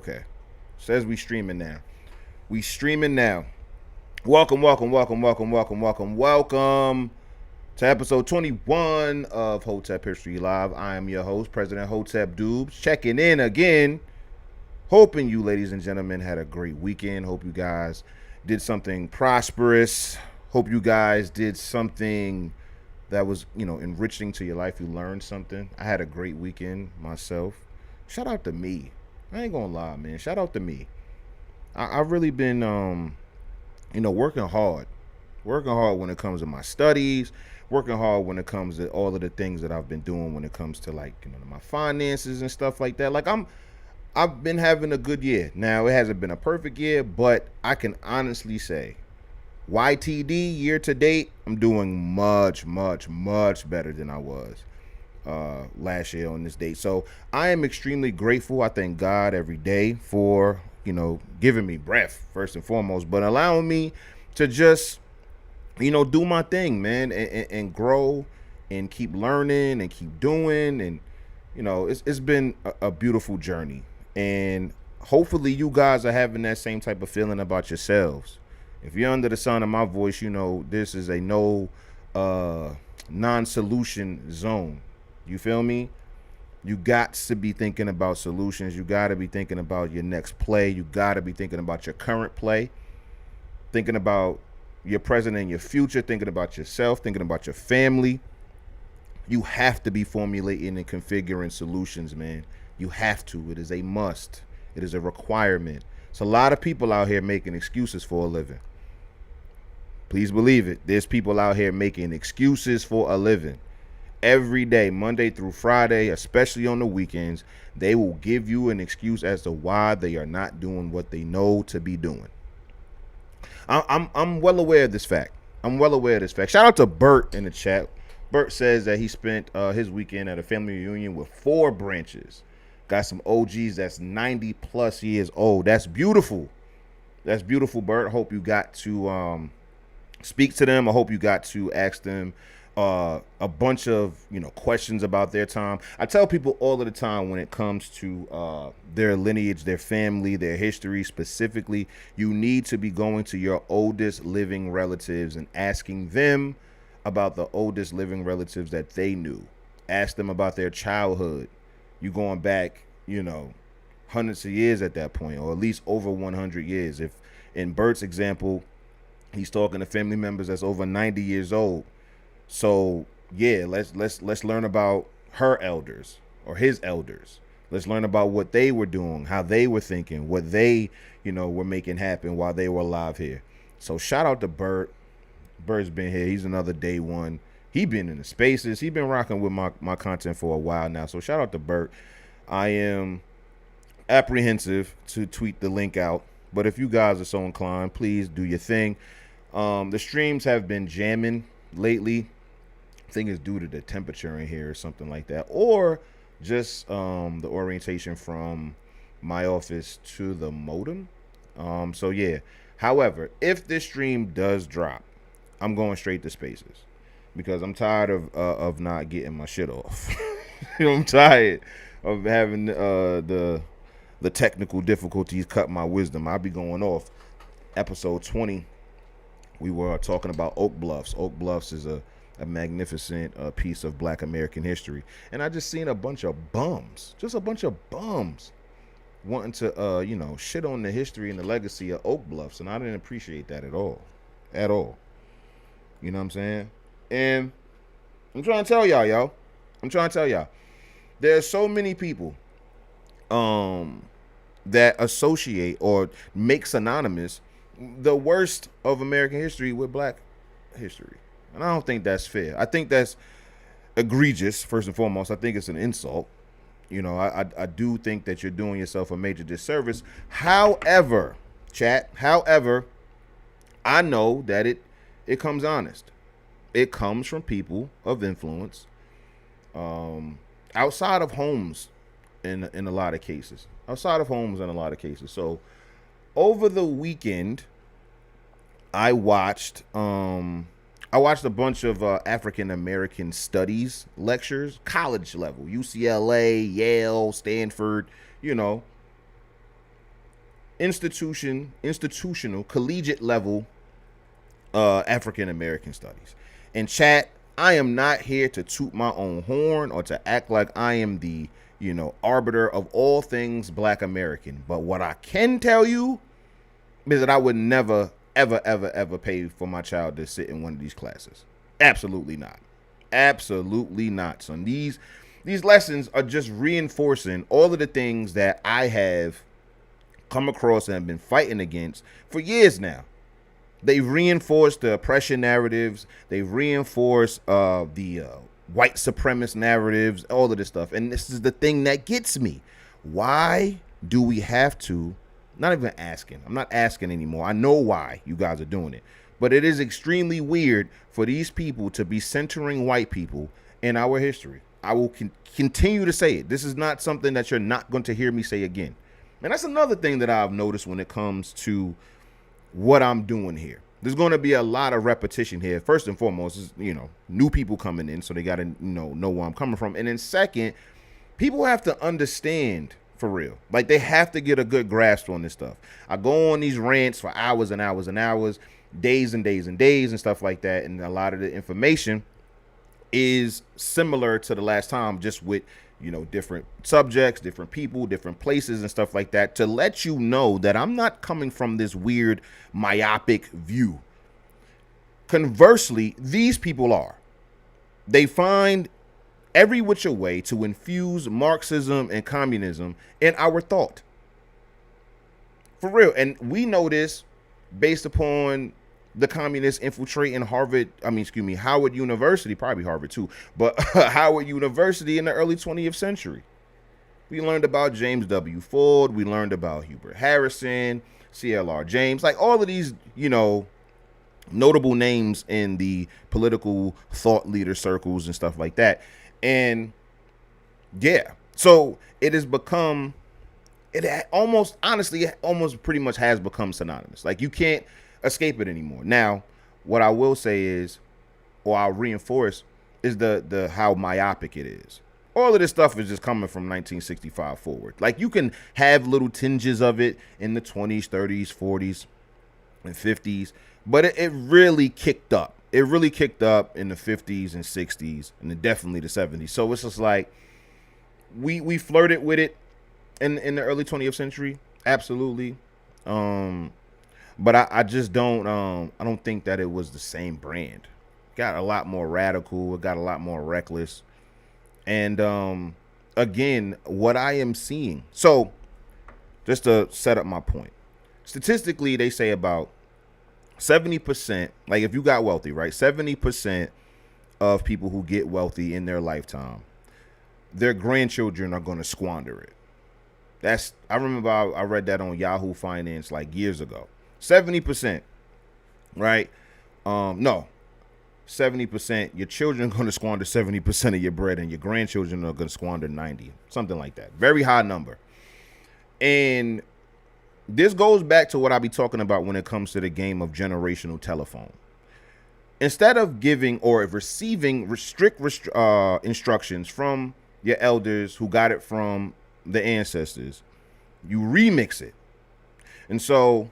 Okay. Says we streaming now. We streaming now. Welcome to episode 21 of Hotep History Live. I am your host, President Hotep Dubes, checking in again. Hoping you, ladies and gentlemen, had a great weekend. Hope you guys did something prosperous. Hope you guys did something that was, enriching to your life. You learned something. I had a great weekend myself. Shout out to me. I ain't gonna lie, man. Shout out to me. I've really been, working hard when it comes to my studies, working hard when it comes to all of the things that I've been doing when it comes to my finances and stuff like that. I've been having a good year. Now it hasn't been a perfect year, but I can honestly say, YTD year to date, I'm doing much, much, much better than I was last year on this date. So I am extremely grateful. I thank God every day for giving me breath first and foremost, but allowing me to just do my thing, man, and grow and keep learning and keep doing. And it's been a beautiful journey, and hopefully you guys are having that same type of feeling about yourselves. If you're under the sound of my voice, this is a no non-solution zone. You feel me? You got to be thinking about solutions. You got to be thinking about your next play. You got to be thinking about your current play, thinking about your present and your future, thinking about yourself, thinking about your family. You have to be formulating and configuring solutions, man. You have to. It is a must. It is a requirement. It's a lot of people out here making excuses for a living. Please believe it. There's people out here making excuses for a living. Every day, Monday through Friday, especially on the weekends, they will give you an excuse as to why they are not doing what they know to be doing. I'm well aware of this fact. Shout out to Bert in the chat. Bert says that he spent his weekend at a family reunion with 4 branches. Got some OGs that's 90 plus years old. That's beautiful. That's beautiful, Bert. Hope you got to speak to them. I hope you got to ask them a bunch of questions about their time. I tell people all of the time when it comes to their lineage, their family, their history specifically, you need to be going to your oldest living relatives and asking them about the oldest living relatives that they knew. Ask them about their childhood. You going back, hundreds of years at that point, or at least over 100 years. If in Bert's example, he's talking to family members that's over 90 years old. So yeah, let's learn about her elders or his elders. Let's learn about what they were doing, how they were thinking, what they, were making happen while they were alive here. So shout out to Bert. Bert's been here. He's another day one. He been in the spaces. He been rocking with my content for a while now. So shout out to Bert. I am apprehensive to tweet the link out, but if you guys are so inclined, please do your thing. The streams have been jamming lately. I think it's due to the temperature in here or something like that, or just the orientation from my office to the modem. So yeah. However, if this stream does drop, I'm going straight to spaces because I'm tired of not getting my shit off. I'm tired of having the technical difficulties cut my wisdom. I'll be going off. Episode 20, we were talking about Oak Bluffs. Oak Bluffs is a magnificent piece of Black American history. And I just seen a bunch of bums, wanting to, shit on the history and the legacy of Oak Bluffs. And I didn't appreciate that at all. At all. You know what I'm saying? And I'm trying to tell y'all, there's so many people that associate or make synonymous the worst of American history with Black history. And I don't think that's fair. I think that's egregious, first and foremost. I think it's an insult. I do think that you're doing yourself a major disservice. However, I know that it comes honest. It comes from people of influence outside of homes in a lot of cases. So over the weekend, I watched a bunch of African American studies lectures, college level, UCLA, Yale, Stanford, institutional, collegiate level African American studies. In chat, I am not here to toot my own horn or to act like I am the, arbiter of all things Black American. But what I can tell you is that I would never, ever, ever, ever pay for my child to sit in one of these classes. Absolutely not. Absolutely not. So these lessons are just reinforcing all of the things that I have come across and have been fighting against for years now. They've reinforced the oppression narratives. They've reinforced the white supremacist narratives, all of this stuff. And this is the thing that gets me. Why do we have to, not even asking, I'm not asking anymore. I know why you guys are doing it. But it is extremely weird for these people to be centering white people in our history. I will continue to say it. This is not something that you're not going to hear me say again. And that's another thing that I've noticed when it comes to what I'm doing here. There's going to be a lot of repetition here. First and foremost is, new people coming in, so they got to know where I'm coming from. And then second, people have to understand for real. Like, they have to get a good grasp on this stuff. I go on these rants for hours and hours and hours, days and days and days and stuff like that. And a lot of the information is similar to the last time, just with, different subjects, different people, different places and stuff like that, to let you know that I'm not coming from this weird myopic view. Conversely, these people are. They find every which way to infuse Marxism and communism in our thought. For real. And we know this based upon the communists infiltrating Howard University, probably Harvard too, but Howard University in the early 20th century. We learned about James W. Ford. We learned about Hubert Harrison, C.L.R. James, like all of these, notable names in the political thought leader circles and stuff like that. And yeah, so it has become, almost pretty much has become synonymous. Like, you can't escape it anymore. Now, what I will say is, or I'll reinforce, is the how myopic it is. All of this stuff is just coming from 1965 forward. Like, you can have little tinges of it in the 20s, 30s, 40s, and 50s, but it really kicked up. It really kicked up in the 50s and 60s, and then definitely the 70s. So it's just like, we flirted with it in the early 20th century, absolutely. But I just don't I don't think that it was the same brand. It got a lot more radical. It got a lot more reckless. And again, what I am seeing. So just to set up my point, statistically, they say about 70%, like if you got wealthy, right? 70% of people who get wealthy in their lifetime, their grandchildren are going to squander it. I remember I read that on Yahoo Finance like years ago. 70%, right? No, 70%. Your children are going to squander 70% of your bread, and your grandchildren are going to squander 90, something like that. Very high number. And this goes back to what I be talking about when it comes to the game of generational telephone. Instead of giving or receiving strict instructions from your elders who got it from the ancestors, you remix it. And so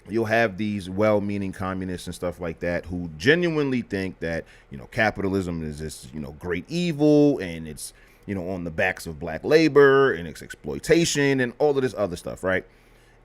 you'll have these well-meaning communists and stuff like that who genuinely think that, capitalism is this, great evil, and it's, on the backs of black labor, and it's exploitation and all of this other stuff, right?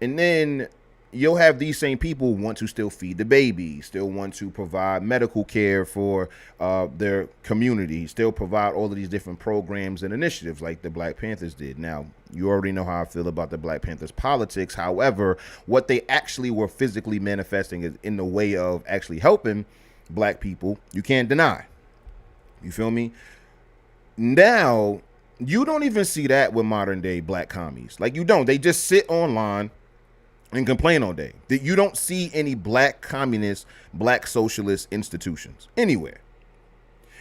And then you'll have these same people want to still feed the baby, still want to provide medical care for their community, still provide all of these different programs and initiatives like the Black Panthers did. Now, you already know how I feel about the Black Panthers politics. However, what they actually were physically manifesting is in the way of actually helping black people, you can't deny. You feel me? Now, you don't even see that with modern day black commies. Like, you don't. They just sit online and complain all day. That you don't see any black communist, black socialist institutions anywhere.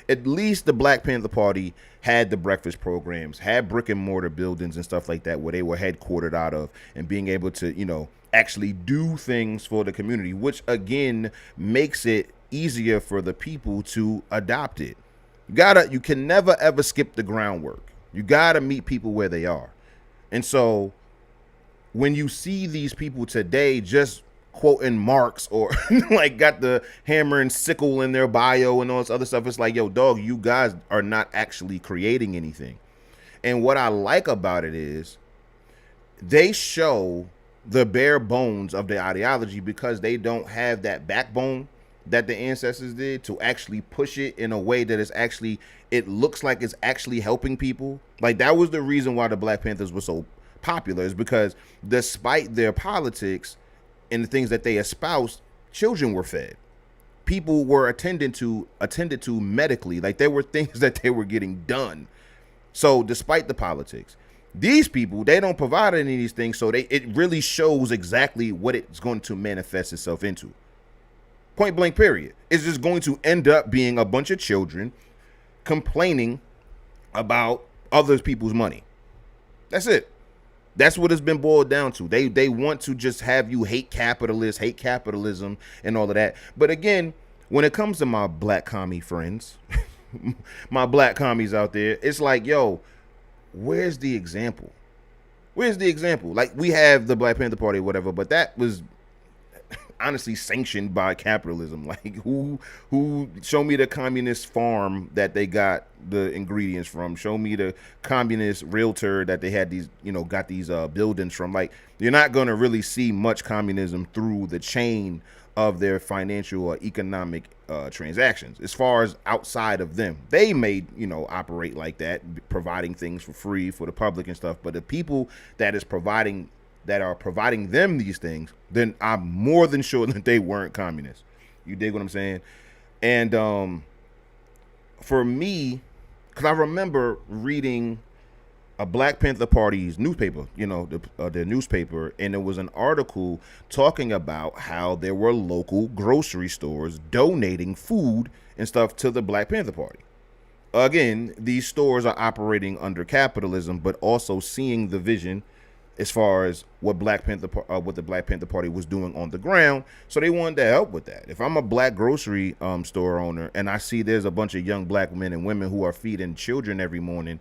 At least the Black Panther Party had the breakfast programs, had brick and mortar buildings and stuff like that where they were headquartered out of, and being able to, actually do things for the community, which again makes it easier for the people to adopt it. You can never ever skip the groundwork. You gotta meet people where they are. And so when you see these people today just quoting Marx or like got the hammer and sickle in their bio and all this other stuff, it's like, yo, dog, you guys are not actually creating anything. And what I like about it is they show the bare bones of the ideology because they don't have that backbone that the ancestors did to actually push it in a way that is actually, it looks like it's actually helping people. Like that was the reason why the Black Panthers were so popular, is because despite their politics and the things that they espoused, children were fed. People were attended to medically. Like there were things that they were getting done. So despite the politics, these people, they don't provide any of these things. So it really shows exactly what it's going to manifest itself into. Point blank, period. It's just going to end up being a bunch of children complaining about other people's money. That's it. That's what it's been boiled down to. They want to just have you hate capitalists, hate capitalism, and all of that. But again, when it comes to my black commie friends, my black commies out there, it's like, yo, where's the example? Where's the example? Like, we have the Black Panther Party or whatever, but that was honestly sanctioned by capitalism. Like, who show me the communist farm that they got the ingredients from? Show me the communist realtor that they had these, got these buildings from. Like, you're not going to really see much communism through the chain of their financial or economic transactions. As far as outside of them, they may, operate like that, providing things for free for the public and stuff. But the people that are providing them these things, then I'm more than sure that they weren't communists. You dig what I'm saying? And for me, because I remember reading a Black Panther Party's newspaper, the newspaper, and it was an article talking about how there were local grocery stores donating food and stuff to the Black Panther Party. Again, these stores are operating under capitalism, but also seeing the vision as far as what the Black Panther Party was doing on the ground. So they wanted to help with that. If I'm a black grocery store owner and I see there's a bunch of young black men and women who are feeding children every morning,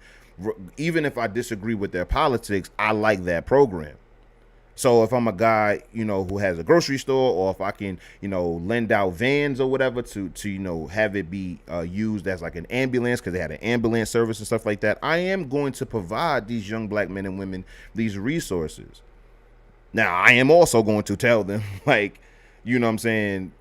even if I disagree with their politics, I like that program. So if I'm a guy, who has a grocery store, or if I can, lend out vans or whatever to have it be used as like an ambulance, because they had an ambulance service and stuff like that, I am going to provide these young black men and women these resources. Now, I am also going to tell them, like, what I'm saying,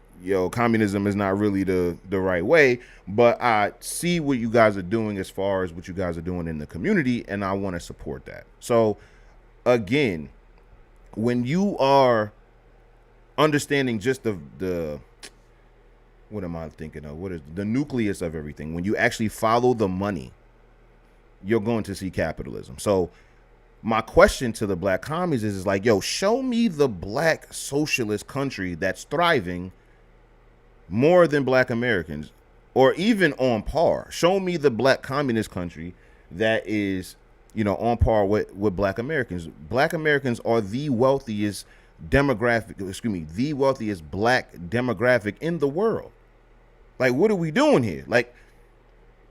communism is not really the right way, but I see what you guys are doing as far as what you guys are doing in the community, and I want to support that. So, again, when you are understanding just the what am I thinking of? What is the nucleus of everything? When you actually follow the money, you're going to see capitalism. So my question to the black commies is like, yo, show me the black socialist country that's thriving more than black Americans, or even on par. Show me the black communist country that is, on par with black Americans. Black Americans are the wealthiest black demographic in the world. Like, what are we doing here? Like,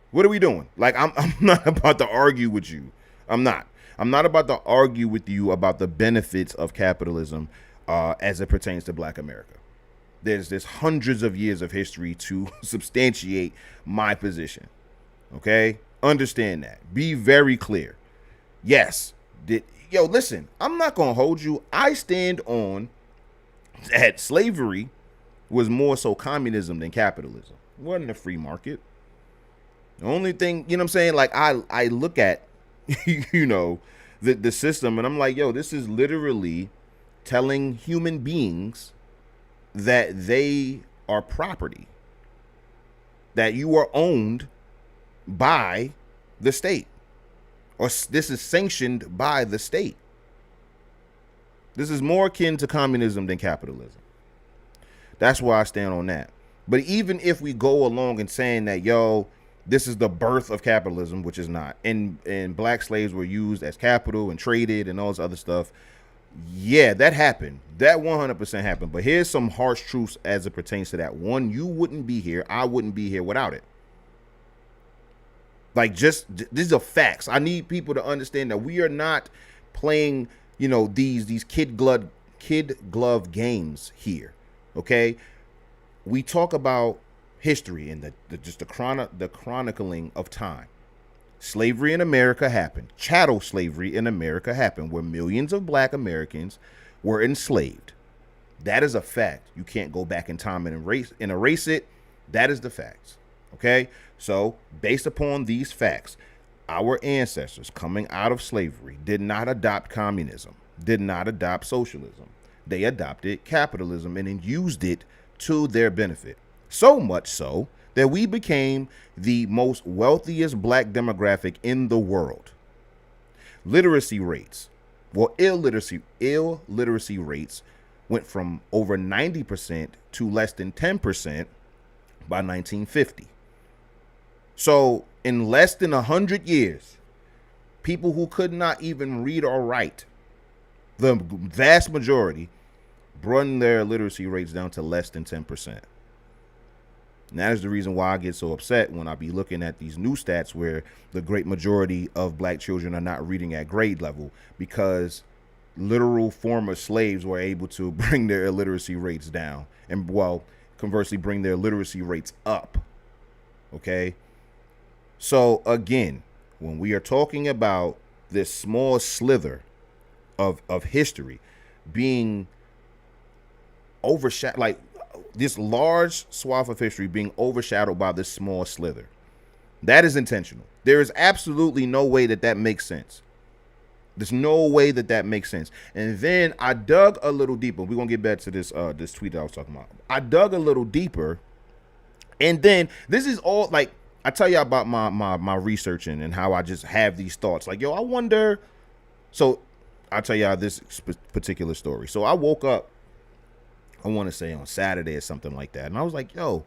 what are we doing? Like, I'm not about to argue with you. I'm not about to argue with you about the benefits of capitalism as it pertains to black America. There's hundreds of years of history to substantiate my position. Okay? Understand that. Be very clear. Yes. Listen, I'm not going to hold you. I stand on that slavery was more so communism than capitalism. It wasn't a free market. The only thing, I'm saying, like, I look at, the system, and I'm like, yo, this is literally telling human beings that they are property, that you are owned by the state, or this is sanctioned by the state. This is more akin to communism than capitalism. That's why I stand on that. But even if we go along and saying that, yo, this is the birth of capitalism, which is not, and black slaves were used as capital and traded and all this other stuff, yeah, that happened. That 100% happened. But here's some harsh truths as it pertains to that. One, you wouldn't be here. I wouldn't be here without it. Like, these are facts. I need people to understand that we are not playing these kid glove games here. Okay, we talk about history and the chronicling of time. Slavery in America happened. Chattel slavery in America happened, where millions of black Americans were enslaved. That is a fact. You can't go back in time and erase it. That is the facts. Okay? So, based upon these facts, our ancestors coming out of slavery did not adopt communism, did not adopt socialism. They adopted capitalism and then used it to their benefit. So much so that we became the most wealthiest black demographic in the world. Literacy rates, illiteracy rates went from over 90% to less than 10% by 1950. So in less than 100 years, people who could not even read or write, the vast majority, brought their literacy rates down to less than 10%. And that is the reason why I get so upset when I be looking at these new stats where the great majority of black children are not reading at grade level, because literal former slaves were able to bring their illiteracy rates down and, well, conversely, bring their literacy rates up. Okay? So, again, when we are talking about this small slither of history being overshadowed, like this large swath of history being overshadowed by this small slither, that is intentional. There is absolutely no way that makes sense. There's no way that makes sense. And then I dug a little deeper. We're going to get back to this tweet that I was talking about. I dug a little deeper. And then this is all, like, I tell you about my researching and how I just have these thoughts. Like, yo, I wonder. So I'll tell you this particular story. So I woke up, I want to say on Saturday or something like that. And I was like, yo,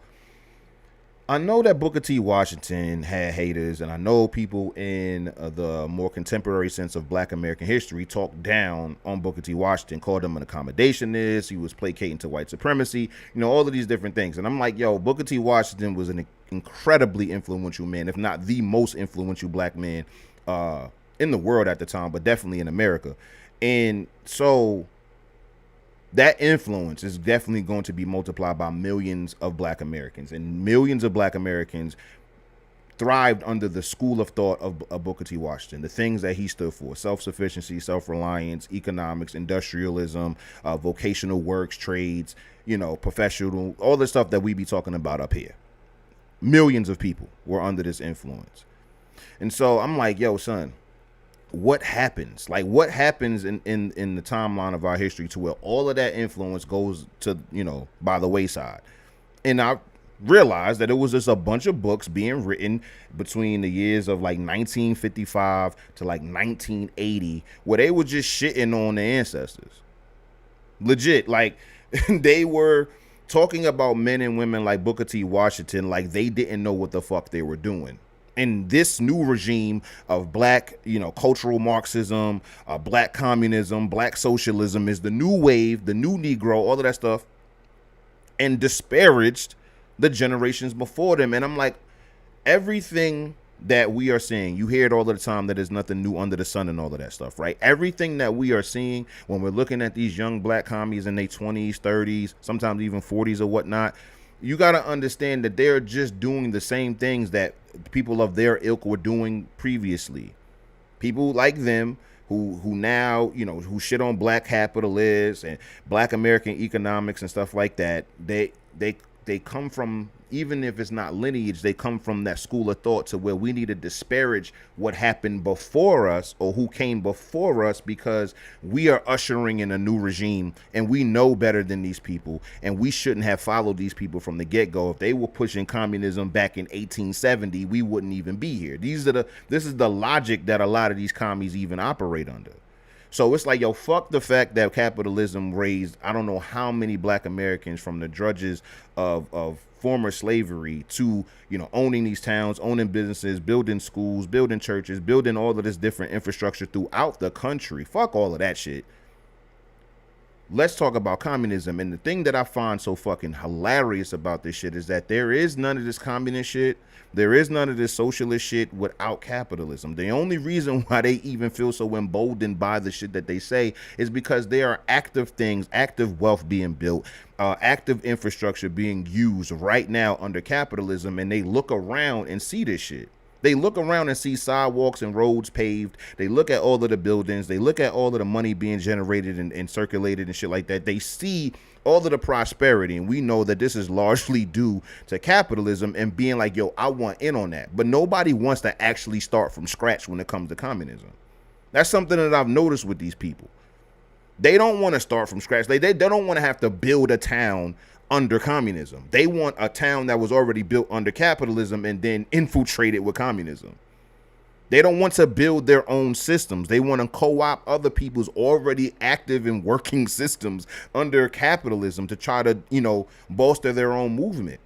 I know that Booker T. Washington had haters, and I know people in the more contemporary sense of black American history talked down on Booker T. Washington, called him an accommodationist. He was placating to white supremacy, all of these different things. And I'm like, yo, Booker T. Washington was an incredibly influential man, if not the most influential black man in the world at the time, but definitely in America. And so that influence is definitely going to be multiplied by millions of black Americans, and millions of black Americans thrived under the school of thought of Booker T. Washington, the things that he stood for: self-sufficiency, self-reliance, economics, industrialism, vocational works, trades, professional, all the stuff that we be talking about up here. Millions of people were under this influence. And so I'm like, yo, son, what happens? Like, what happens in the timeline of our history to where all of that influence goes to, by the wayside? And I realized that it was just a bunch of books being written between the years of like 1955 to like 1980, where they were just shitting on their ancestors. Legit. Like, they were talking about men and women like Booker T. Washington like they didn't know what the fuck they were doing. And this new regime of black, cultural Marxism, black communism, black socialism is the new wave, the new Negro, all of that stuff, and disparaged the generations before them. And I'm like, everything that we are seeing, you hear it all the time that there's nothing new under the sun and all of that stuff, right? Everything that we are seeing when we're looking at these young black commies in their 20s, 30s, sometimes even 40s or whatnot, you got to understand that they're just doing the same things that people of their ilk were doing previously. People like them who now, who shit on black capitalists and black American economics and stuff like that. They come from, even if it's not lineage, they come from that school of thought to where we need to disparage what happened before us or who came before us, because we are ushering in a new regime and we know better than these people, and we shouldn't have followed these people from the get-go. If they were pushing communism back in 1870, we wouldn't even be here. This is the logic that a lot of these commies even operate under. So it's like, yo, fuck the fact that capitalism raised, I don't know how many black Americans from the drudges of former slavery to, owning these towns, owning businesses, building schools, building churches, building all of this different infrastructure throughout the country. Fuck all of that shit. let's talk about communism. And the thing that I find so fucking hilarious about this shit is that there is none of this communist shit. There is none of this socialist shit without capitalism. The only reason why they even feel so emboldened by the shit that they say is because there are active things, active wealth being built, active infrastructure being used right now under capitalism, and they look around and see this shit. They look around and see sidewalks and roads paved. They look at all of the buildings. They look at all of the money being generated and circulated and shit like that. They see all of the prosperity. And we know that this is largely due to capitalism and being like, yo, I want in on that. But nobody wants to actually start from scratch when it comes to communism. That's something that I've noticed with these people. They don't want to start from scratch. They don't want to have to build a town under communism. They want a town that was already built under capitalism and then infiltrate it with communism. They don't want to build their own systems. They want to co-opt other people's already active and working systems under capitalism to try to, bolster their own movement.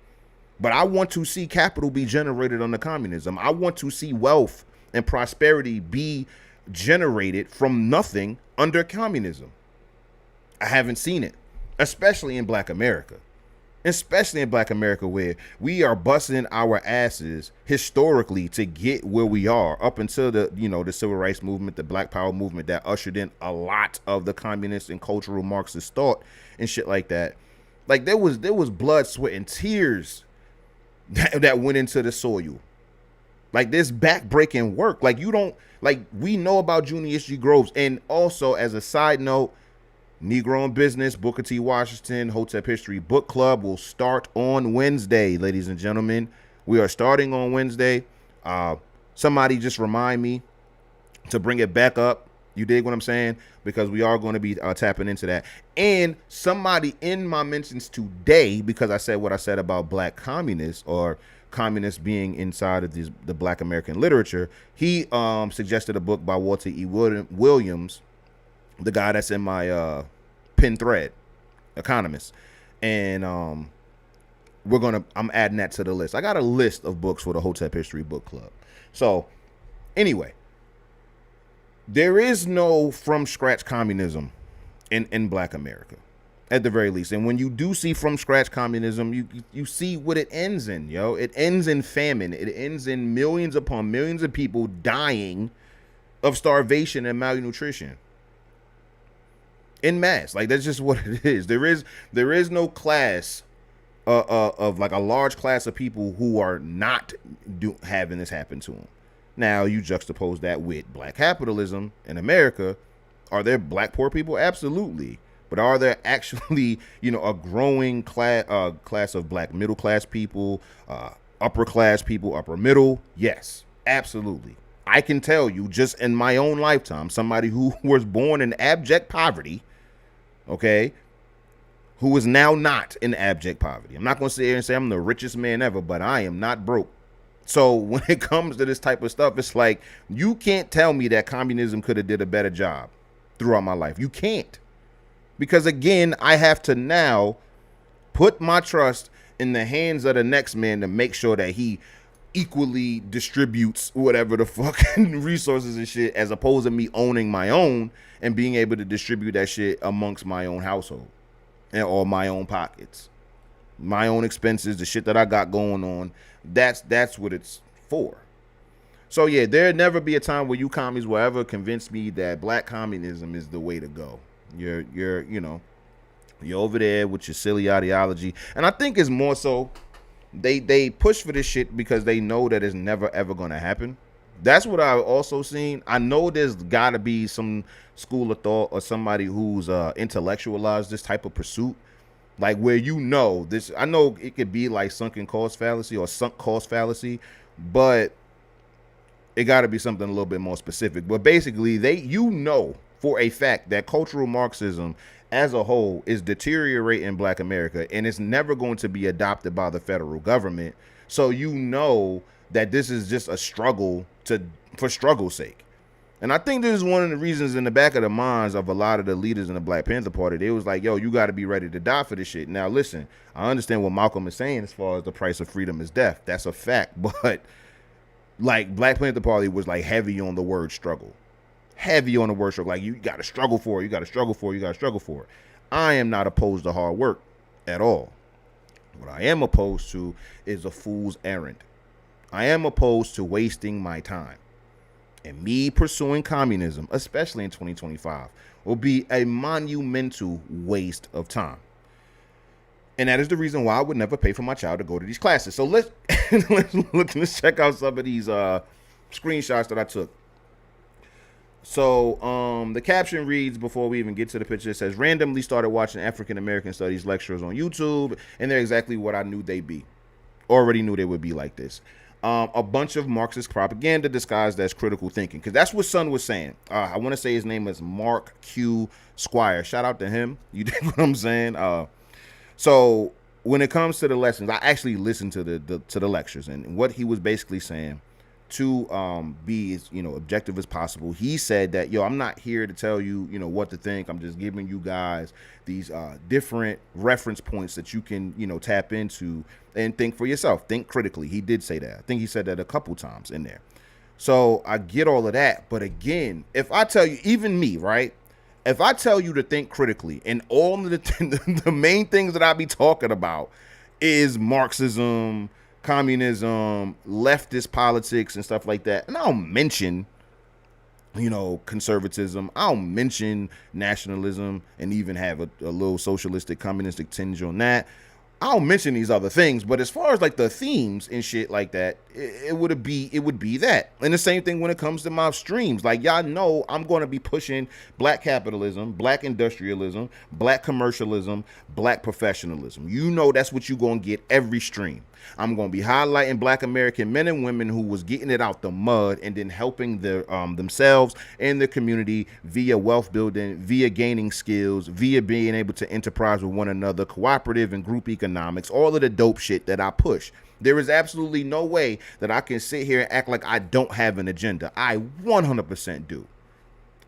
But I want to see capital be generated under communism. I want to see wealth and prosperity be generated from nothing under communism. I haven't seen it, especially in Black America. Especially in Black America, where we are busting our asses historically to get where we are, up until the civil rights movement, the Black Power movement that ushered in a lot of the communist and cultural Marxist thought and shit like that. Like there was blood, sweat, and tears that went into the soil. Like this backbreaking work. We know about Junior H.G. Groves. And also, as a side note, Negro in Business, Booker T. Washington, Hotep History Book Club will start on Wednesday, ladies and gentlemen. We are starting on Wednesday. Somebody just remind me to bring it back up. You dig what I'm saying? Because we are going to be tapping into that. And somebody in my mentions today, because I said what I said about Black communists or communists being inside of the Black American literature, he suggested a book by Walter E. Williams, the guy that's in my pin thread, economist. And I'm adding that to the list. I got a list of books for the Hotep History Book Club. So anyway, there is no from scratch communism in Black America, at the very least. And when you do see from scratch communism, you see what it ends in, yo. It ends in famine. It ends in millions upon millions of people dying of starvation and malnutrition. In mass. Like, that's just what it is. There is no class of like a large class of people who are not having this happen to them. Now, you juxtapose that with Black capitalism in America. Are there Black poor people? Absolutely. But are there actually, a growing class of Black middle class people, upper class people, upper middle? Yes, absolutely. I can tell you, just in my own lifetime, somebody who was born in abject poverty, okay, who is now not in abject poverty. I'm not going to sit here and say I'm the richest man ever, but I am not broke. So when it comes to this type of stuff, it's like, you can't tell me that communism could have did a better job throughout my life. You can't. Because again, I have to now put my trust in the hands of the next man to make sure that he equally distributes whatever the fucking resources and shit, as opposed to me owning my own and being able to distribute that shit amongst my own household or my own pockets, my own expenses, the shit that I got going on. That's what it's for. So yeah, there'll never be a time where you commies will ever convince me that Black communism is the way to go. You're over there with your silly ideology, and I think it's more so they push for this shit because they know that it's never ever gonna happen. That's what I've also seen. I know there's gotta be some school of thought or somebody who's intellectualized this type of pursuit, like where this. I know it could be like sunken cost fallacy or sunk cost fallacy, but it got to be something a little bit more specific. But basically, for a fact that cultural Marxism as a whole is deteriorating Black America, and it's never going to be adopted by the federal government. So that this is just a struggle for struggle's sake. And I think this is one of the reasons in the back of the minds of a lot of the leaders in the Black Panther Party. They was like, yo, you got to be ready to die for this shit. Now, listen, I understand what Malcolm is saying as far as the price of freedom is death. That's a fact. But like, Black Panther Party was like heavy on the word struggle. Heavy on the word struggle. Like, you got to struggle for it. You got to struggle for it. You got to struggle for it. I am not opposed to hard work at all. What I am opposed to is a fool's errand. I am opposed to wasting my time. And me pursuing communism, especially in 2025, will be a monumental waste of time. And that is the reason why I would never pay for my child to go to these classes. So let's let's check out some of these screenshots that I took. So the caption reads, before we even get to the picture, it says, randomly started watching African American Studies lectures on YouTube, and they're exactly what I knew they'd be. Already knew they would be like this. A bunch of Marxist propaganda disguised as critical thinking, because that's what Son was saying. I want to say his name is Mark Q. Squire. Shout out to him. You dig what I'm saying? So when it comes to the lessons, I actually listened to the lectures, and what he was basically saying, to be as objective as possible. He said that, I'm not here to tell you what to think. I'm just giving you guys these different reference points that you can tap into and think for yourself. Think critically. He did say that. I think he said that a couple times in there. So I get all of that, but again, if I tell you, even me, right? If I tell you to think critically, and all of the main things that I be talking about is Marxism, communism, leftist politics, and stuff like that, and I'll mention conservatism, I'll mention nationalism, and even have a little socialistic communistic tinge on that, I'll mention these other things, but as far as like the themes and shit like that, it would be that. And the same thing when it comes to my streams. Like, y'all know I'm going to be pushing black capitalism, black industrialism, black commercialism, black professionalism. That's what you're going to get every stream. I'm going to be highlighting black American men and women who was getting it out the mud and then helping themselves and their community via wealth building, via gaining skills, via being able to enterprise with one another, cooperative and group economics, all of the dope shit that I push. There is absolutely no way that I can sit here and act like I don't have an agenda. I 100% do.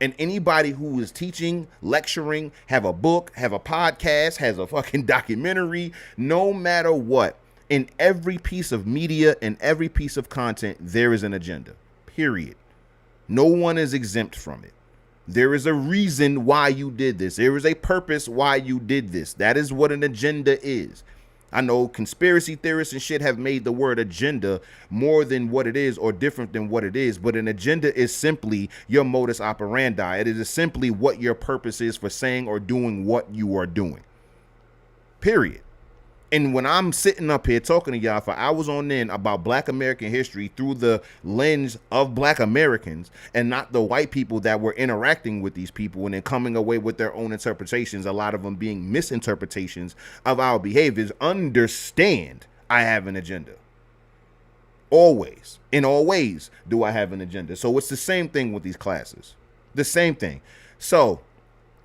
And anybody who is teaching, lecturing, have a book, have a podcast, has a fucking documentary, no matter what, in every piece of media and every piece of content, there is an agenda, period. No one is exempt from it. There is a reason why you did this. There is a purpose why you did this. That is what an agenda is. I know conspiracy theorists and shit have made the word agenda more than what it is or different than what it is, but an agenda is simply your modus operandi. It is simply what your purpose is for saying or doing what you are doing, period. And when I'm sitting up here talking to y'all for hours on end about black American history through the lens of black Americans and not the white people that were interacting with these people and then coming away with their own interpretations, a lot of them being misinterpretations of our behaviors, understand I have an agenda. Always. In all ways do I have an agenda. So it's the same thing with these classes. The same thing. So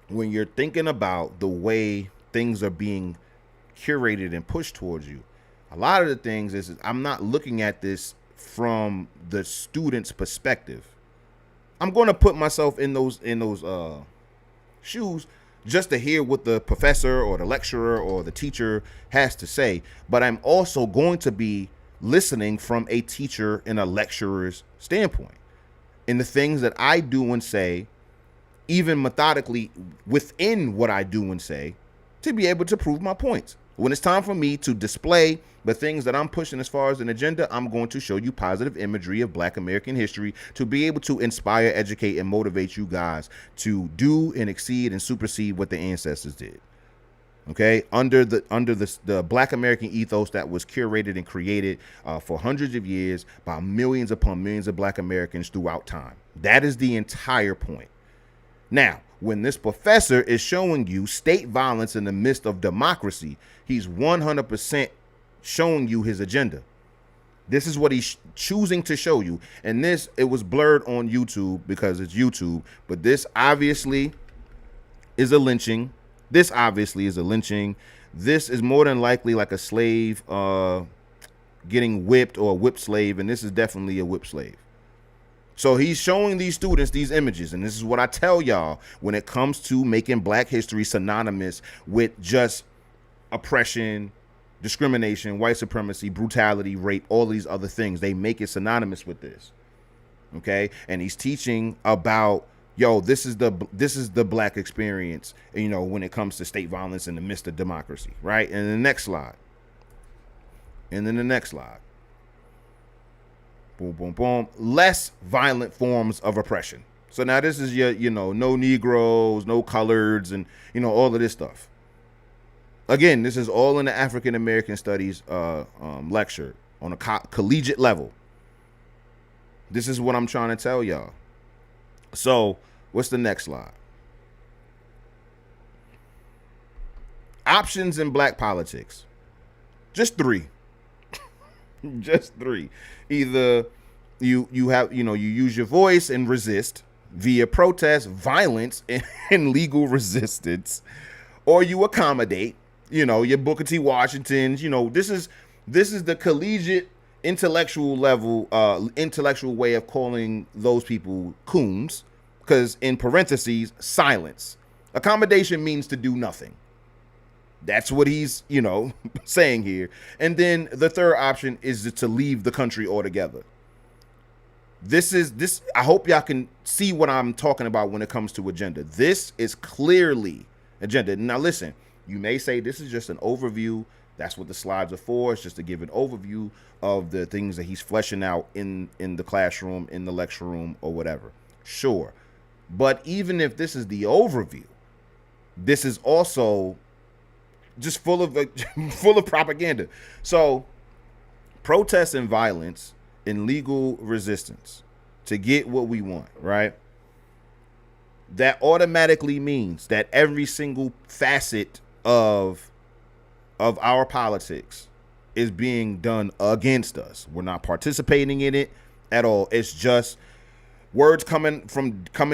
when you're thinking about the way things are being curated and pushed towards you, a lot of the things is I'm not looking at this from the student's perspective. I'm going to put myself in those shoes just to hear what the professor or the lecturer or the teacher has to say, but I'm also going to be listening from a teacher and a lecturer's standpoint. And the things that I do and say, even methodically within what I do and say, to be able to prove my points. When it's time for me to display the things that I'm pushing as far as an agenda, I'm going to show you positive imagery of black American history to be able to inspire, educate, and motivate you guys to do and exceed and supersede what the ancestors did. Okay, under the black American ethos that was curated and created for hundreds of years by millions upon millions of black Americans throughout time. That is the entire point. Now, when this professor is showing you state violence in the midst of democracy, he's 100% showing you his agenda. This is what he's choosing to show you. And it was blurred on YouTube because it's YouTube, but this obviously is a lynching. This obviously is a lynching. This is more than likely like a slave getting whipped or a whipped slave, and this is definitely a whipped slave. So he's showing these students these images, and this is what I tell y'all when it comes to making black history synonymous with just oppression, discrimination, white supremacy, brutality, rape, all these other things. They make it synonymous with this. Okay? And he's teaching about, yo, this is the black experience, when it comes to state violence in the midst of democracy, right? And the next slide. And then the next slide. Boom, boom, boom. Less violent forms of oppression. So now this is your, no Negroes, no coloreds, and, all of this stuff. Again, this is all in the African American Studies lecture on a collegiate level. This is what I'm trying to tell y'all. So, what's the next slide? Options in black politics. Just three. Just three. Either you use your voice and resist via protest, violence, and legal resistance, or you accommodate, your Booker T. Washingtons. This is the collegiate intellectual level, intellectual way of calling those people coons, because in parentheses, silence. Accommodation means to do nothing. That's what he's, saying here. And then the third option is to leave the country altogether. This. I hope y'all can see what I'm talking about when it comes to agenda. This is clearly agenda. Now, listen, you may say this is just an overview. That's what the slides are for. It's just to give an overview of the things that he's fleshing out in the classroom, in the lecture room, or whatever. Sure. But even if this is the overview, this is also just full of propaganda. So protests and violence and legal resistance to get what we want, right? That automatically means that every single facet of our politics is being done against us. We're not participating in it at all. It's just words coming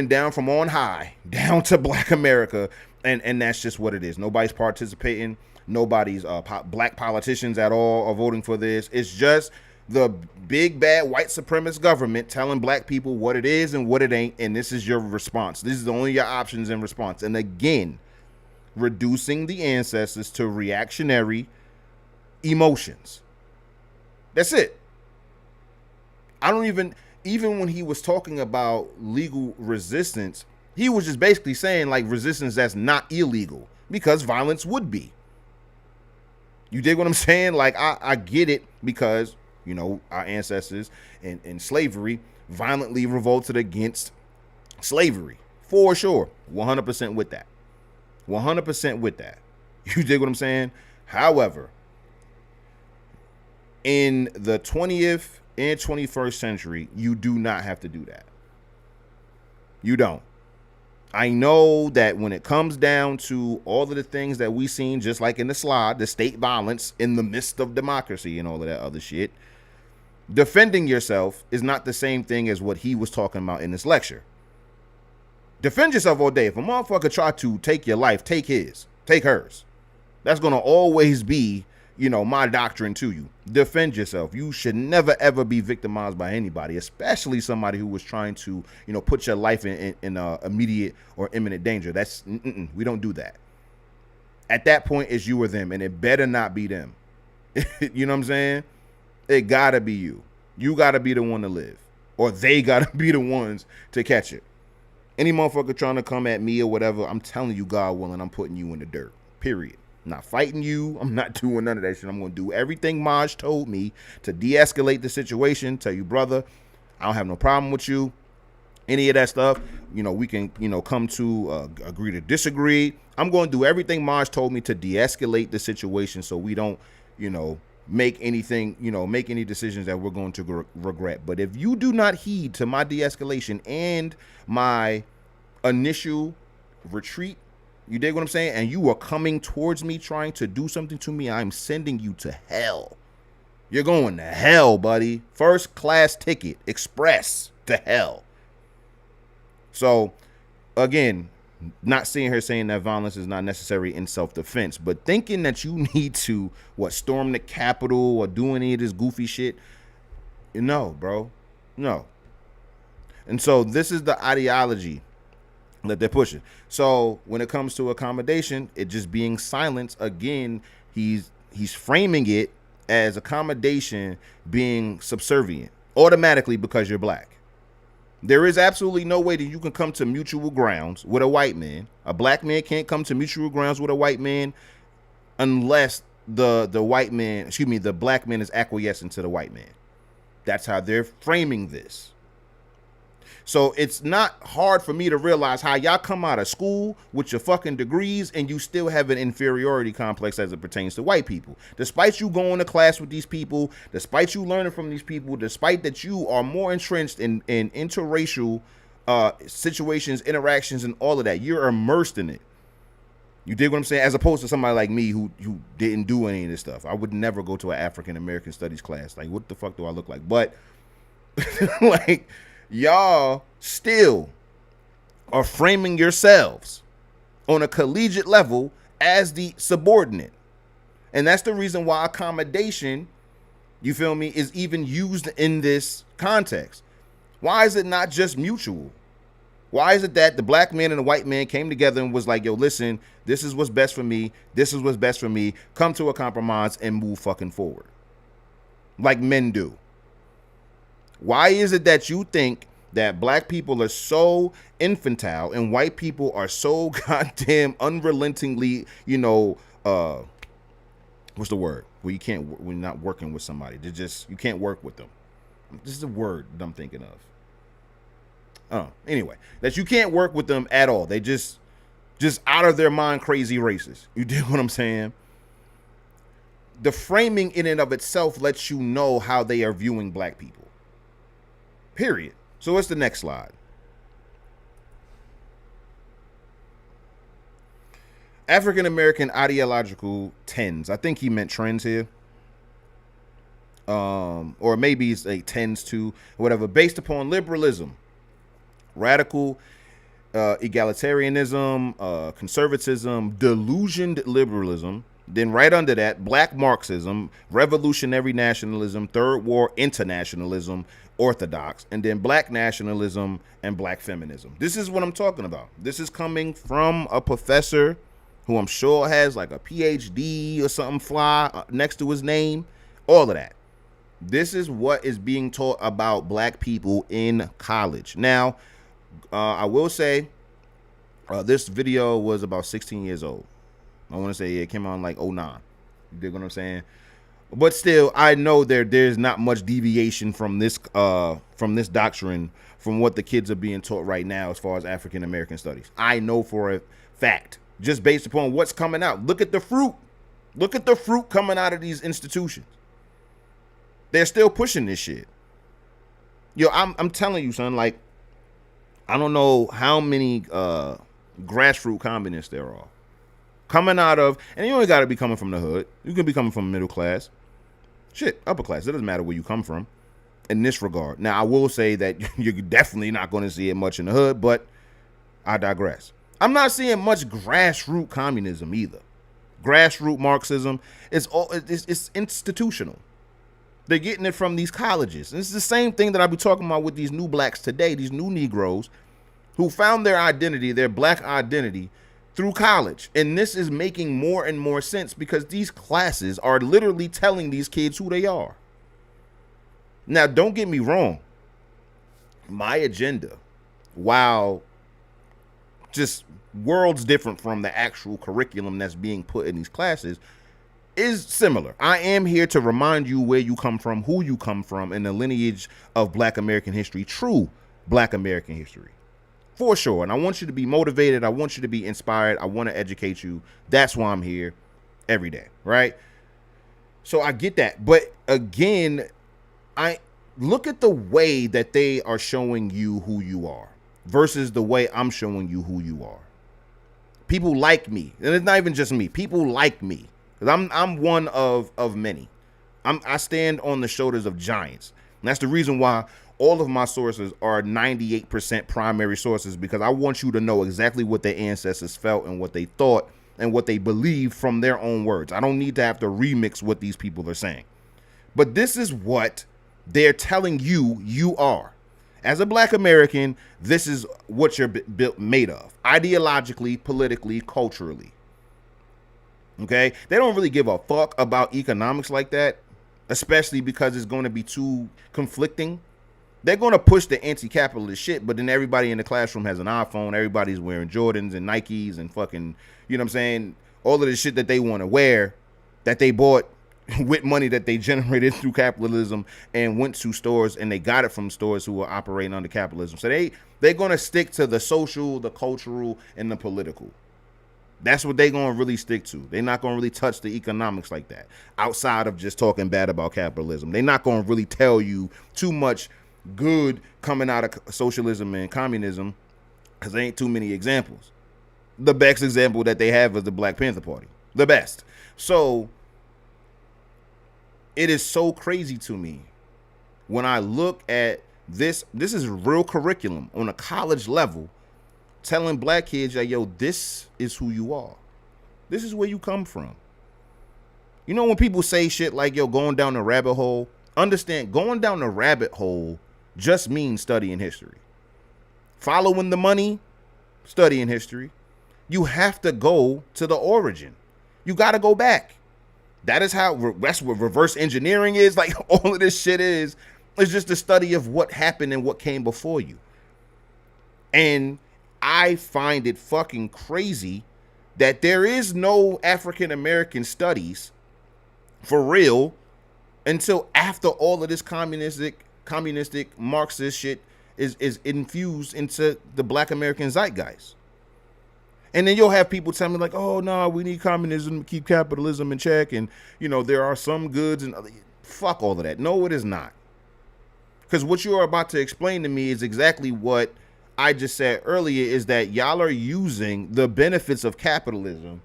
down from on high down to black America. And that's just what it is. Nobody's participating. Nobody's black politicians at all are voting for this. It's just the big bad white supremacist government telling black people what it is and what it ain't. And this is your response. This is only your options in response. And again, reducing the ancestors to reactionary emotions. That's it. I don't even when he was talking about legal resistance, he was just basically saying like resistance that's not illegal, because violence would be. You dig what I'm saying? Like I get it, because our ancestors in slavery violently revolted against slavery, for sure. 100% with that. 100% with that. You dig what I'm saying? However, in the 20th and 21st century, you do not have to do that. You don't. I know that when it comes down to all of the things that we seen, just like in the slide, the state violence in the midst of democracy and all of that other shit, defending yourself is not the same thing as what he was talking about in this lecture. Defend yourself all day. If a motherfucker try to take your life, take hers. That's going to always be, my doctrine to you. Defend yourself. You should never, ever be victimized by anybody, especially somebody who was trying to, put your life in immediate or imminent danger. We don't do that. At that point, it's you or them, and it better not be them. You know what I'm saying? It gotta be you. You gotta be the one to live, or they gotta be the ones to catch it. Any motherfucker trying to come at me or whatever, I'm telling you, God willing, I'm putting you in the dirt. Period. I'm not fighting you. I'm not doing none of that shit. I'm going to do everything Maj told me to de-escalate the situation. Tell you, brother, I don't have no problem with you. Any of that stuff, we can, come to agree to disagree. I'm going to do everything Maj told me to de-escalate the situation so we don't, make anything, make any decisions that we're going to regret. But if you do not heed to my de-escalation and my initial retreat, you dig what I'm saying? And you are coming towards me trying to do something to me, I'm sending you to hell. You're going to hell, buddy. First class ticket, express to hell. So, again, not seeing her saying that violence is not necessary in self-defense, but thinking that you need to, storm the Capitol or do any of this goofy shit. No, bro. No. And so this is the ideology that they're pushing. So when it comes to accommodation, it just being silence, again, he's framing it as accommodation being subservient automatically because you're black. There is absolutely no way that you can come to mutual grounds with a white man. A black man can't come to mutual grounds with a white man unless the white man, excuse me, the black man is acquiescing to the white man. That's how they're framing this. So it's not hard for me to realize how y'all come out of school with your fucking degrees and you still have an inferiority complex as it pertains to white people. Despite you going to class with these people, despite you learning from these people, despite that you are more entrenched in interracial situations, interactions, and all of that, you're immersed in it. You dig what I'm saying? As opposed to somebody like me who didn't do any of this stuff. I would never go to an African American studies class. Like, what the fuck do I look like? But like, y'all still are framing yourselves on a collegiate level as the subordinate. And that's the reason why accommodation, you feel me, is even used in this context. Why is it not just mutual? Why is it that the black man and the white man came together and was like, yo, listen, this is what's best for me. This is what's best for me. Come to a compromise and move fucking forward. Like men do. Why is it that you think that black people are so infantile and white people are so goddamn unrelentingly, what's the word? Where you can't, when you're not working with somebody. They're just, you can't work with them. This is a word that I'm thinking of. Anyway, that you can't work with them at all. They just out of their mind crazy racist. You dig what I'm saying? The framing in and of itself lets you know how they are viewing black people. Period. So what's the next slide? African American ideological tends. I think he meant trends here. Or maybe it's like tends to, whatever, based upon liberalism, radical egalitarianism, conservatism, delusioned liberalism. Then right under that, black Marxism, revolutionary nationalism, third war internationalism, orthodox, and then black nationalism and black feminism. This is what I'm talking about. This is coming from a professor who I'm sure has like a PhD or something fly next to his name, all of that. This is what is being taught about black people in college. Now, I will say this video was about 16 years old. I want to say it came out in like 09. You dig what I'm saying? But still, I know there's not much deviation from this doctrine from what the kids are being taught right now as far as African American studies. I know for a fact, just based upon what's coming out. Look at the fruit. Look at the fruit coming out of these institutions. They're still pushing this shit. Yo, I'm telling you, son, like, I don't know how many grassroots communists there are coming out of, and you only got to be coming from the hood. You can be coming from middle class, shit, upper class. It doesn't matter where you come from in this regard. Now, I will say that you're definitely not going to see it much in the hood, but I digress. I'm not seeing much grassroots communism either. Grassroots Marxism is it's institutional. They're getting it from these colleges. And it's the same thing that I be talking about with these new blacks today, these new Negroes who found their identity, their black identity, through college. And this is making more and more sense because these classes are literally telling these kids who they are. Now, don't get me wrong. My agenda, while just worlds different from the actual curriculum that's being put in these classes, is similar. I am here to remind you where you come from, who you come from, and the lineage of Black American history, true Black American history. For sure. And I want you to be motivated. I want you to be inspired. I want to educate you. That's why I'm here every day, right? So I get that. But again, I look at the way that they are showing you who you are versus the way I'm showing you who you are. People like me. And it's not even just me. People like me. Because I'm one of many. I stand on the shoulders of giants. And that's the reason why all of my sources are 98% primary sources, because I want you to know exactly what their ancestors felt and what they thought and what they believed from their own words. I don't need to have to remix what these people are saying. But this is what they're telling you you are. As a Black American, this is what you're built made of. Ideologically, politically, culturally. Okay? They don't really give a fuck about economics like that, especially because it's going to be too conflicting. They're going to push the anti-capitalist shit, but then everybody in the classroom has an iPhone. Everybody's wearing Jordans and Nikes and fucking, you know what I'm saying? All of the shit that they want to wear that they bought with money that they generated through capitalism and went to stores, and they got it from stores who were operating under capitalism. So they're going to stick to the social, the cultural, and the political. That's what they're going to really stick to. They're not going to really touch the economics like that outside of just talking bad about capitalism. They're not going to really tell you too much good coming out of socialism and communism because there ain't too many examples. The best example that they have is the Black Panther Party. The best. So it is so crazy to me when I look at this. This is real curriculum on a college level telling black kids that, yo, this is who you are. This is where you come from. You know, when people say shit like, yo, going down the rabbit hole, understand going down the rabbit hole just means studying history. Following the money, studying history. You have to go to the origin. You got to go back. That's what reverse engineering is. Like, all of this shit is just the study of what happened and what came before you. And I find it fucking crazy that there is no African American studies for real until after all of this communistic Marxist shit is infused into the Black American zeitgeist. And then you'll have people tell me like, oh no, we need communism to keep capitalism in check, and you know there are some goods and other. Fuck all of that. No, it is not. Because what you are about to explain to me is exactly what I just said earlier, is that y'all are using the benefits of capitalism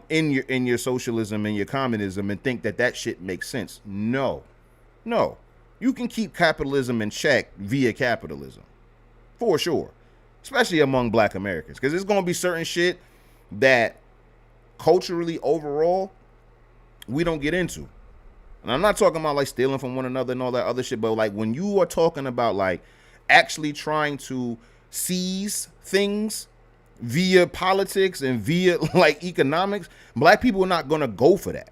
in your socialism and your communism and think that shit makes sense. No. You can keep capitalism in check via capitalism. For sure. Especially among black Americans. Because there's going to be certain shit that culturally overall we don't get into. And I'm not talking about like stealing from one another and all that other shit, but like when you are talking about like actually trying to seize things via politics and via like economics, black people are not going to go for that.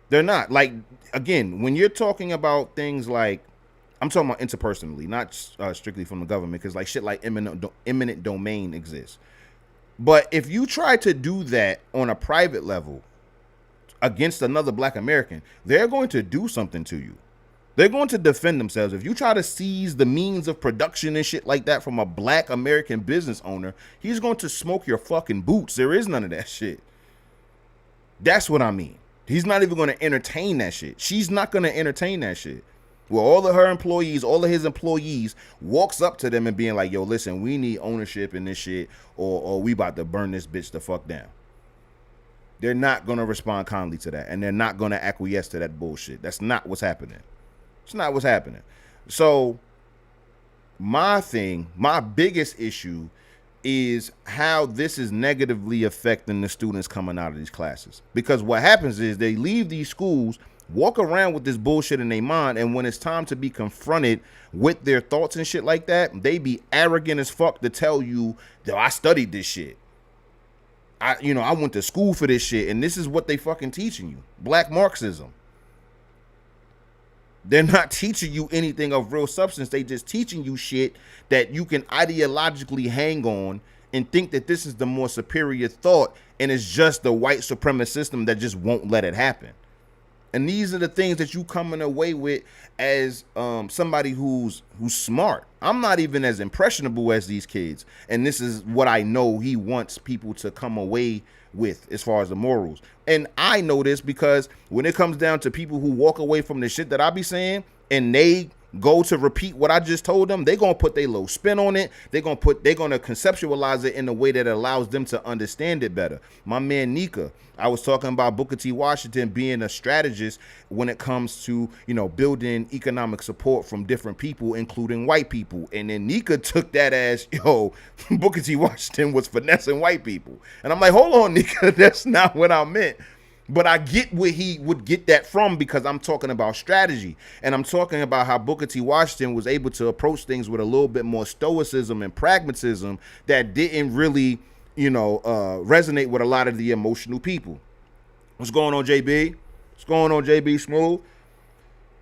They're not. Like, again, when you're talking about things like, I'm talking about interpersonally, not strictly from the government, because like shit like eminent domain exists. But if you try to do that on a private level against another black American, they're going to do something to you. They're going to defend themselves. If you try to seize the means of production and shit like that from a black American business owner, he's going to smoke your fucking boots. There is none of that shit. That's what I mean. He's not even going to entertain that shit. She's not going to entertain that shit. Well, all of her employees, all of his employees walks up to them and being like, yo, listen, we need ownership in this shit or we about to burn this bitch the fuck down. They're not going to respond kindly to that. And they're not going to acquiesce to that bullshit. That's not what's happening. It's not what's happening. So my biggest issue is how this is negatively affecting the students coming out of these classes. Because what happens is they leave these schools, walk around with this bullshit in their mind, and when it's time to be confronted with their thoughts and shit like that, they be arrogant as fuck to tell you, yo, I studied this shit. I went to school for this shit, and this is what they fucking teaching you. Black Marxism. They're not teaching you anything of real substance. They just teaching you shit that you can ideologically hang on and think that this is the more superior thought, and it's just the white supremacist system that just won't let it happen. And these are the things that you coming away with as somebody who's smart. I'm not even as impressionable as these kids. And this is what I know he wants people to come away with as far as the morals. And I know this because when it comes down to people who walk away from the shit that I be saying and they go to repeat what I just told them, they're going to put their little spin on it. They're going to conceptualize it in a way that allows them to understand it better. My man Nika, I was talking about Booker T. Washington being a strategist when it comes to, building economic support from different people, including white people. And then Nika took that as, Booker T. Washington was finessing white people. And I'm like, hold on, Nika, that's not what I meant. But I get where he would get that from because I'm talking about strategy. And I'm talking about how Booker T. Washington was able to approach things with a little bit more stoicism and pragmatism that didn't really, resonate with a lot of the emotional people. What's going on, JB? What's going on, JB Smooth?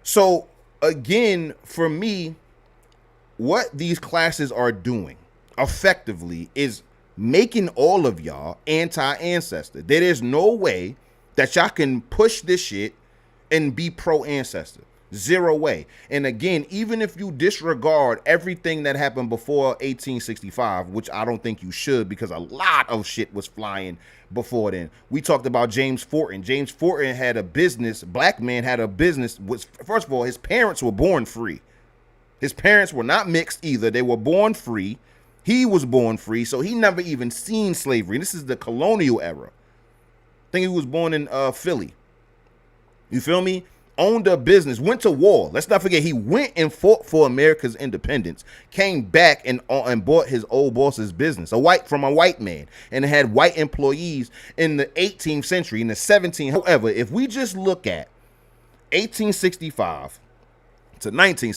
So again, for me, what these classes are doing effectively is making all of y'all anti-ancestor. There is no way that y'all can push this shit and be pro-ancestor. Zero way. And again, even if you disregard everything that happened before 1865, which I don't think you should, because a lot of shit was flying before then. We talked about James Forten. James Forten had a business. Black man had a business. First of all, his parents were born free. His parents were not mixed either. They were born free. He was born free, so he never even seen slavery. This is the colonial era. I think he was born in Philly. You feel me? Owned a business, went to war. Let's not forget, he went and fought for America's independence, came back and bought his old boss's business, from a white man, and had white employees in the 18th century, in the 17th. However, if we just look at 1865 to 19